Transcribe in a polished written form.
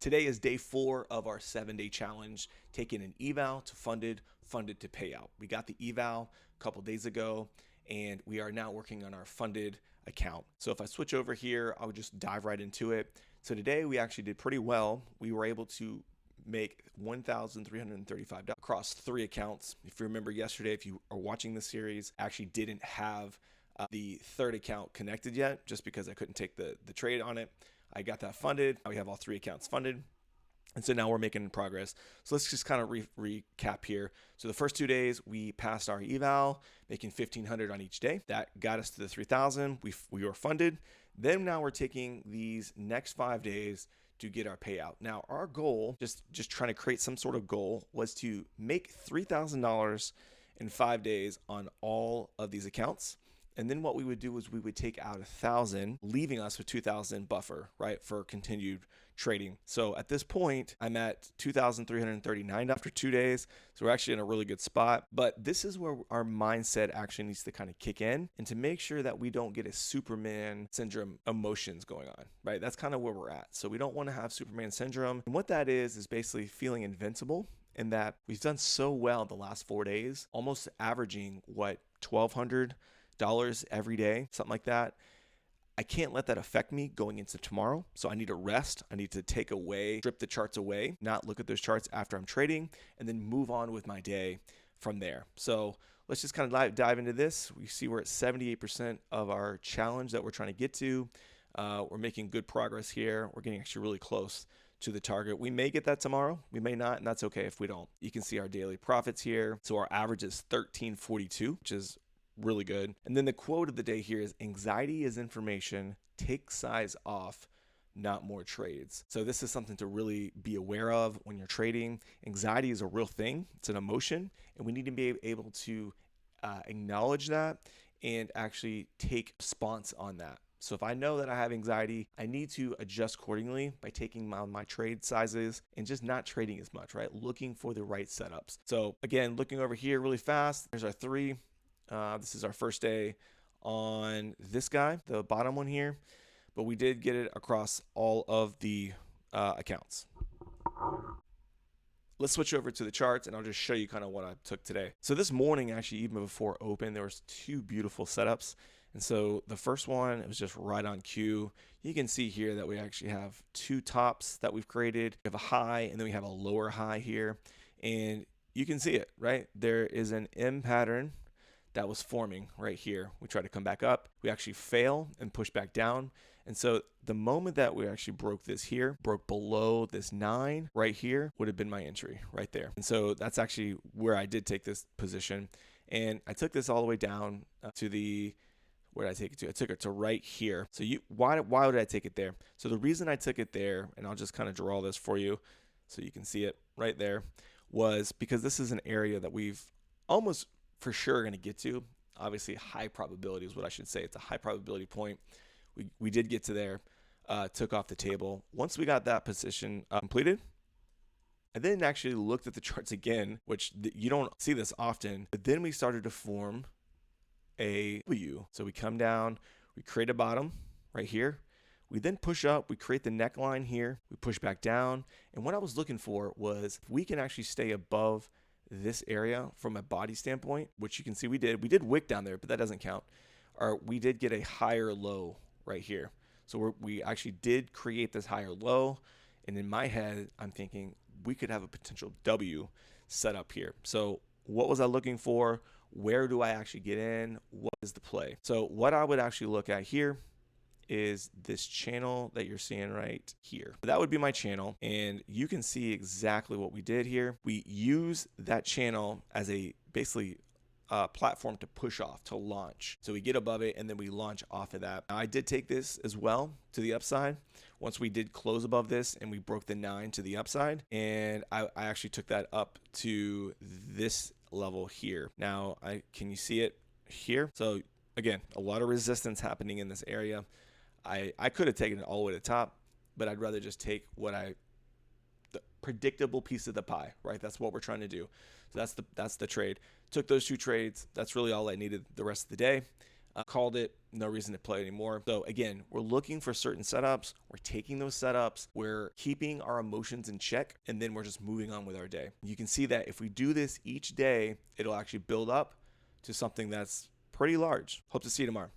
Today is day 4 of our 7-day challenge, taking an eval to funded to payout. We got the eval a couple days ago, and we are now working on our funded account. So if I switch over here, I would just dive right into it. So today we actually did pretty well. We were able to make $1,335 across 3 accounts. If you remember yesterday, if you are watching the series, I actually didn't have the third account connected yet, just because I couldn't take the trade on it. I got that funded. Now we have all 3 accounts funded. And so now we're making progress. So let's just kind of recap here. So the first 2 days, we passed our eval, making $1,500 on each day. That got us to the 3,000. We were funded. Then now we're taking these next 5 days to get our payout. Now our goal, just trying to create some sort of goal, was to make $3,000 in 5 days on all of these accounts. And then what we would do is we would take out 1,000, leaving us with 2,000 buffer, right, for continued trading. So at this point, I'm at 2,339 after 2 days. So we're actually in a really good spot. But this is where our mindset actually needs to kind of kick in, and to make sure that we don't get a Superman syndrome emotions going on, right? That's kind of where we're at. So we don't want to have Superman syndrome. And what that is basically feeling invincible, in that we've done so well the last 4 days, almost averaging $1,200 every day, something like that. I can't let that affect me going into tomorrow. So I need to rest. I need to take away, strip the charts away, not look at those charts after I'm trading, and then move on with my day from there. So let's just kind of dive into this. We see we're at 78% of our challenge that we're trying to get to. We're making good progress here. We're getting actually really close to the target. We may get that tomorrow. We may not, and that's okay if we don't. You can see our daily profits here. So our average is 1342, which is really good. And then the quote of the day here is, anxiety is information, take size off, not more trades. So this is something to really be aware of when you're trading. Anxiety is a real thing. It's an emotion, and we need to be able to acknowledge that and actually take response on that. So if I know that I have anxiety, I need to adjust accordingly by taking my trade sizes and just not trading as much, right? Looking for the right setups. So again, looking over here really fast, there's our 3. This is our first day on this guy, the bottom one here, but we did get it across all of the accounts. Let's switch over to the charts, and I'll just show you kind of what I took today. So this morning, actually, even before open, there was 2 beautiful setups. And so the first one, it was just right on cue. You can see here that we actually have 2 tops that we've created. We have a high, and then we have a lower high here. And you can see it, right? There is an M pattern that was forming right here. We try to come back up. We actually fail and push back down. And so the moment that we actually broke this here, broke below this 9 right here, would have been my entry right there. And so that's actually where I did take this position. And I took this all the way down to the, where did I take it to? I took it to right here. So why would I take it there? So the reason I took it there, and I'll just kind of draw this for you so you can see it right there, was because this is an area that we've almost for sure going to get to. Obviously, high probability is what I should say. It's a high probability point. We did get to there, took off the table. Once we got that position completed, I then actually looked at the charts again, which you don't see this often, but then we started to form a W. So we come down, we create a bottom right here. We then push up, we create the neckline here, we push back down. And what I was looking for was if we can actually stay above this area from a body standpoint, which you can see we did wick down there, but that doesn't count. Or we did get a higher low right here. So we actually did create this higher low. And in my head, I'm thinking we could have a potential W set up here. So what was I looking for? Where do I actually get in? What is the play? So what I would actually look at here is this channel that you're seeing right here. That would be my channel, and you can see exactly what we did here. We use that channel as a basically platform to push off, to launch. So we get above it, and then we launch off of that. Now, I did take this as well to the upside. Once we did close above this and we broke the 9 to the upside, and I actually took that up to this level here. Now, can you see it here? So again, a lot of resistance happening in this area. I could have taken it all the way to the top, but I'd rather just take the predictable piece of the pie, right? That's what we're trying to do. So that's the trade. Took those 2 trades. That's really all I needed the rest of the day. Called it, no reason to play anymore. So again, we're looking for certain setups, we're taking those setups, we're keeping our emotions in check, and then we're just moving on with our day. You can see that if we do this each day, it'll actually build up to something that's pretty large. Hope to see you tomorrow.